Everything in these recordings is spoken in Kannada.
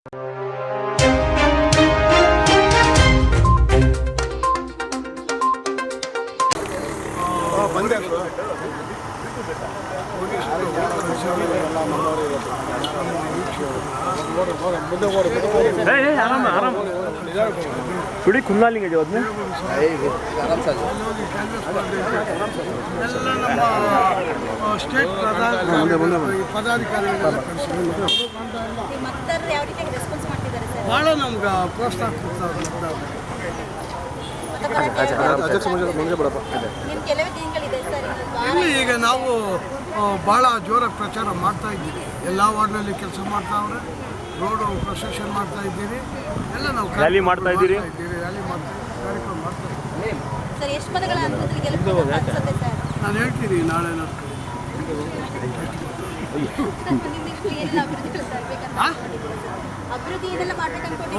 आराम आराम थोड़ी खुला लेंगे जो आदमी आराम से स्टेट ಪದಾಧಿಕಾರಿಗಳು ಭಾಳ ನಮ್ಗೆ ಪ್ರೋತ್ಸಾಹ ಇಲ್ಲಿ ಈಗ ನಾವು ಭಾಳ ಜೋರಾಗಿ ಪ್ರಚಾರ ಮಾಡ್ತಾ ಇದ್ದೀವಿ. ಎಲ್ಲ ವಾರ್ಡ್ನಲ್ಲಿ ಕೆಲಸ ಮಾಡ್ತಾವ್ರೆ, ರೋಡು ಪ್ರೊಸೆಷನ್ ಮಾಡ್ತಾ ಇದ್ದೀವಿ, ಎಲ್ಲ ನಾವು ರ್ಯಾಲಿ ಮಾಡ್ತಾ ಇದ್ದೀರಿ. ಕಾರ್ಯಕ್ರಮ ಮಾಡ್ತಾ ಇದ್ದೀವಿ. ನಾನು ಹೇಳ್ತೀನಿ ನಾಳೆ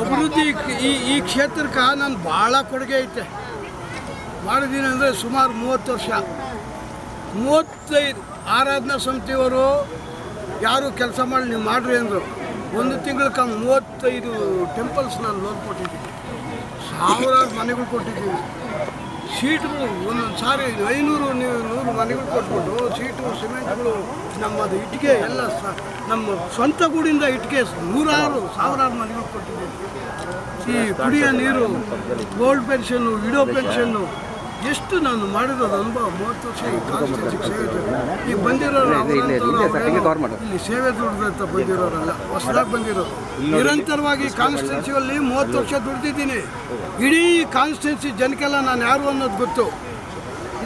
ಅಭಿವೃದ್ಧಿ ಈ ಕ್ಷೇತ್ರಕ್ಕೆ ನಾನು ಭಾಳ ಕೊಡುಗೆ ಐತೆ. ಮಾಡಿದ್ದೀನಿ ಅಂದರೆ ಸುಮಾರು 30 ವರ್ಷ. 35 ಆರಾಧನಾ ಸಮಿತಿಯವರು ಯಾರು ಕೆಲಸ ಮಾಡಿ ನೀವು ಮಾಡಿರಿ ಅಂದರು. ಒಂದು ತಿಂಗಳಿಗೆ 35 ಟೆಂಪಲ್ಸ್ ನಾನು ಲೋನ್ ಕೊಟ್ಟಿದ್ದೀನಿ, ಸಾವಿರಾರು ಮನೆಗಳು ಕೊಟ್ಟಿದ್ದೀವಿ. ಸೀಟ್ಗಳು ಒಂದೊಂದು ಸಾರಿ 500-100 ಮನೆಗಳು ಕೊಟ್ಬಿಟ್ಟು ಸೀಟು ಸಿಮೆಂಟ್ಗಳು ನಮ್ಮದು ಇಟ್ಟಿಗೆ ಎಲ್ಲ ನಮ್ಮ ಸ್ವಂತ ಗೂಡಿಂದ ಇಟ್ಟಿಗೆ ಸಾವಿರಾರು ಮನೆಗಳು ಕೊಟ್ಟಿದ್ದೀವಿ. ಈ ಕುಡಿಯೋ ನೀರು, ಗೋಲ್ಡ್ ಪೆನ್ಷನ್ನು, ವಿಡೋ ಪೆನ್ಷನ್ನು ಎಷ್ಟು ನಾನು ಮಾಡಿರೋದು ಅನುಭವ. 30 ವರ್ಷ ಈ ಕಾನ್ಸ್ಟಿಟ್ಯೂನ್ಸಿಗೆ ಸೇವೆ. ಈಗ ಬಂದಿರೋರು ಇಲ್ಲಿ ಸೇವೆ ದುಡ್ದಂತ ಬಂದಿರೋರಲ್ಲ, ಹೊಸದಾಗಿ ಬಂದಿರೋರು. ನಿರಂತರವಾಗಿ ಕಾನ್ಸ್ಟಿಟ್ಯೂನ್ಸಿಯಲ್ಲಿ 30 ವರ್ಷ ದುಡ್ದಿದ್ದೀನಿ. ಇಡೀ ಕಾನ್ಸ್ಟಿಟ್ಯೂನ್ಸಿ ಜನಕ್ಕೆಲ್ಲ ನಾನು ಯಾರು ಅನ್ನೋದು ಗೊತ್ತು.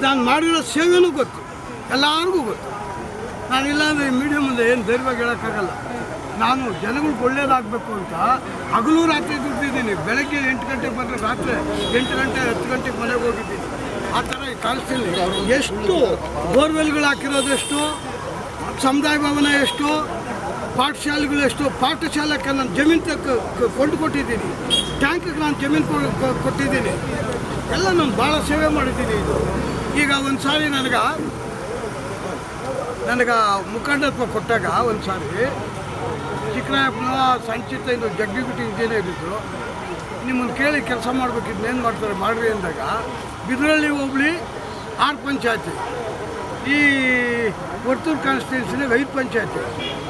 ನಾನು ಮಾಡಿರೋ ಸೇವೆನೂ ಗೊತ್ತು, ಎಲ್ಲರಿಗೂ ಗೊತ್ತು. ನಾನಿಲ್ಲ ಅಂದರೆ ಈ ಮೀಡಿಯಾ ಮುಂದೆ ಏನು ಧೈರ್ಯವಾಗಿ ಹೇಳೋಕ್ಕಾಗಲ್ಲ. ನಾನು ಜನಗಳಿಗೆ ಒಳ್ಳೇದಾಗಬೇಕು ಅಂತ ಹಗಲು ರಾತ್ರಿ ದುಡ್ದಿದ್ದೀನಿ. ಬೆಳಗ್ಗೆ 8 ಗಂಟೆಗೆ ಬಂದರೆ ರಾತ್ರಿ 8 ಗಂಟೆ 10 ಗಂಟೆಗೆ ಮನೆಗೆ ಹೋಗಿದ್ದೀನಿ. ಆ ಥರ ಈ ಕಾನ್ಸ್ಟಿಟ್ಯೂನ್ಸಿ ಎಷ್ಟು ಬೋರ್ವೆಲ್ಗಳು ಹಾಕಿರೋದು, ಎಷ್ಟು ಸಮುದಾಯ ಭವನ, ಎಷ್ಟು ಪಾಠಶಾಲೆಗಳು, ಎಷ್ಟು ಪಾಠಶಾಲೆಗೆ ನಾನು ಜಮೀನು ಕೊಂಡುಕೊಟ್ಟಿದ್ದೀನಿ, ಟ್ಯಾಂಕಿಗೆ ನಾನು ಜಮೀನು ಕೊಟ್ಟಿದ್ದೀನಿ. ಎಲ್ಲ ನಾನು ಭಾಳ ಸೇವೆ ಮಾಡಿದ್ದೀನಿ. ಇದು ಈಗ ಒಂದು ಸಾರಿ ನನಗೆ ಮುಖಂಡತ್ವ ಕೊಟ್ಟಾಗ ಒಂದು ಸಾರಿ ಚಿಕ್ಕರಾಯಪ್ಪನ ಸಂಚಿತ ಇದು ಎಕ್ಸಿಕ್ಯೂಟಿವ್ ಇಂಜಿನಿಯರ್ ಇದ್ದರು. ನಿಮ್ಮನ್ನು ಕೇಳಿ ಕೆಲಸ ಮಾಡಬೇಕಿದ್ದು ಏನು ಮಾಡ್ತಾರೆ ಮಾಡಿರಿ ಅಂದಾಗ ಬಿದರಳ್ಳಿ ಹೋಬಳಿ 6 ಪಂಚಾಯತಿ, ಈ ವರ್ತೂರು ಕಾನ್ಸ್ಟಿಟ್ಯೂನ್ಸಿನಾಗ 5 ಪಂಚಾಯತಿ.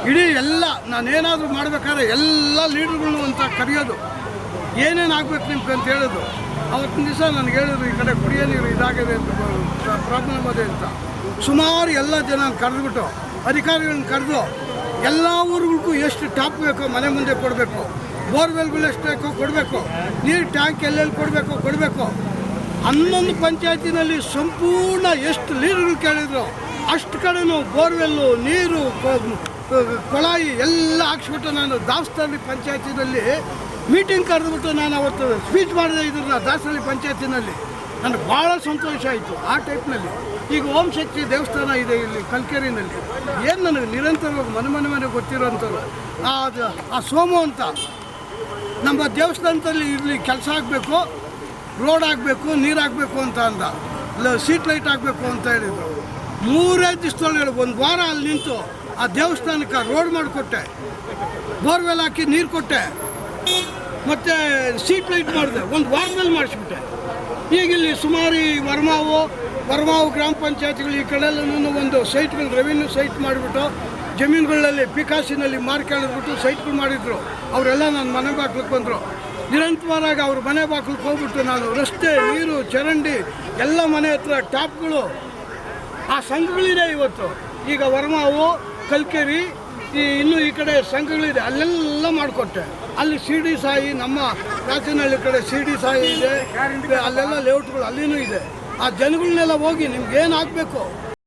ಇಡೀ ಎಲ್ಲ ನಾನೇನಾದರೂ ಮಾಡಬೇಕಾದ್ರೆ ಎಲ್ಲ ಲೀಡರ್ಗಳು ಅಂತ ಕರೆಯೋದು, ಏನೇನು ಆಗಬೇಕು ನಿಮ್ಗೆ ಅಂತ ಹೇಳೋದು. ಅವತ್ತಿನ ದಿವಸ ನನಗೆ ಹೇಳಿದ್ರು, ಈ ಕಡೆ ಕುಡಿಯೋ ನೀರು ಇದಾಗಿದೆ ಅಂತ, ಪ್ರಾಬ್ಲಮ್ ಅದೇ ಅಂತ. ಸುಮಾರು ಎಲ್ಲ ಜನ ಕರೆದ್ಬಿಟ್ಟು ಅಧಿಕಾರಿಗಳನ್ನ ಕರೆದು ಎಲ್ಲ ಊರುಗಳಿಗೂ ಎಷ್ಟು ಟಾಪ್ ಬೇಕೋ ಮನೆ ಮುಂದೆ ಕೊಡಬೇಕು, ಬೋರ್ವೆಲ್ಗಳು ಎಷ್ಟು ಬೇಕೋ ಕೊಡಬೇಕು, ನೀರು ಟ್ಯಾಂಕ್ ಎಲ್ಲೆಲ್ಲಿ ಕೊಡಬೇಕು. 11 ಪಂಚಾಯತಿನಲ್ಲಿ ಸಂಪೂರ್ಣ ಎಷ್ಟು ಲೀಡರ್ಗಳು ಕೇಳಿದ್ರು ಅಷ್ಟು ಕಡೆನೂ ಬೋರ್ವೆಲ್ಲು, ನೀರು, ಕೊಳಾಯಿ ಎಲ್ಲ ಹಾಕ್ಸ್ಬಿಟ್ಟು ನಾನು ದಾಸಹಳ್ಳಿ ಪಂಚಾಯತಿನಲ್ಲಿ ಮೀಟಿಂಗ್ ಕರೆದ್ಬಿಟ್ಟು ನಾನು ಅವತ್ತು ಸ್ಪೀಚ್ ಮಾಡಿದೆ ಇದನ್ನ ದಾಸಹಳ್ಳಿ ಪಂಚಾಯತಿನಲ್ಲಿ. ನನಗೆ ಭಾಳ ಸಂತೋಷ ಆಯಿತು ಆ ಟೈಪ್ನಲ್ಲಿ. ಈಗ ಓಂ ಶಕ್ತಿ ದೇವಸ್ಥಾನ ಇದೆ ಇಲ್ಲಿ ಕಲ್ಕೆರೆಯಲ್ಲಿ. ಏನು ನನಗೆ ನಿರಂತರವಾಗಿ ಮನೆ ಗೊತ್ತಿರೋಂಥವ್ರು ಆ ಸೋಮು ಅಂತ ನಮ್ಮ ದೇವಸ್ಥಾನದಲ್ಲಿ ಇಲ್ಲಿ ಕೆಲಸ ಆಗಬೇಕು, ರೋಡ್ ಆಗಬೇಕು, ನೀರಾಗಬೇಕು ಅಂತ ಅಂದ, ಸೀಟ್ ಲೈಟ್ ಆಗಬೇಕು ಅಂತ ಹೇಳಿದರು. 3-5 ದಿವಸದೊಳಗೆ 1 ವಾರ ಅಲ್ಲಿ ನಿಂತು ಆ ದೇವಸ್ಥಾನಕ್ಕೆ ರೋಡ್ ಮಾಡಿಕೊಟ್ಟೆ, ಬೋರ್ವೆಲ್ ಹಾಕಿ ನೀರು ಕೊಟ್ಟೆ, ಮತ್ತು ಸೀಟ್ ಲೈಟ್ ಮಾಡಿದೆ. 1 ವಾರದಲ್ಲಿ ಮಾಡಿಸ್ಬಿಟ್ಟೆ. ಈಗ ಇಲ್ಲಿ ಸುಮಾರು ಈ ವರ್ಮಾವು ಗ್ರಾಮ ಪಂಚಾಯತಿಗಳು ಈ ಕಡೆಯಲ್ಲೂ ಒಂದು ಸೈಟ್ಗಳು ರೆವಿನ್ಯೂ ಸೈಟ್ ಮಾಡಿಬಿಟ್ಟು ಜಮೀನುಗಳಲ್ಲಿ ಪಿಕಾಸಿನಲ್ಲಿ ಮಾರ್ಕೆಳಿದ್ಬಿಟ್ಟು ಸೈಟ್ಗಳು ಮಾಡಿದ್ರು. ಅವರೆಲ್ಲ ನನ್ನ ಮನೆ ಬಾಗಿಲಿಗೆ ಬಂದರು. ನಿರಂತರವಾಗಿ ಅವ್ರ ಮನೆ ಬಾಗಿಲಿಗೆ ಹೋಗ್ಬಿಟ್ಟು ನಾನು ರಸ್ತೆ, ನೀರು, ಚರಂಡಿ ಎಲ್ಲ ಮನೆ ಹತ್ರ ಟ್ಯಾಪ್ಗಳು, ಆ ಸಂಘಗಳಿದೆ ಇವತ್ತು. ಈಗ ವರ್ಮಾವು, ಕಲ್ಕೆರಿ, ಇನ್ನೂ ಈ ಕಡೆ ಸಂಘಗಳಿದೆ, ಅಲ್ಲೆಲ್ಲ ಮಾಡಿಕೊಟ್ಟೆ. ಅಲ್ಲಿ ಸಿಡಿ ಸಾಯಿ, ನಮ್ಮ ರಾಜನಹಳ್ಳಿ ಕಡೆ ಸಿಡಿ ಸಾಯಿ ಇದೆ, ಅಲ್ಲೆಲ್ಲ ಲೇಔಟ್ಗಳು ಅಲ್ಲಿನೂ ಇದೆ. ಆ ಜನಗಳನ್ನೆಲ್ಲ ಹೋಗಿ ನಿಮ್ಗೆ ಏನು ಆಗಬೇಕು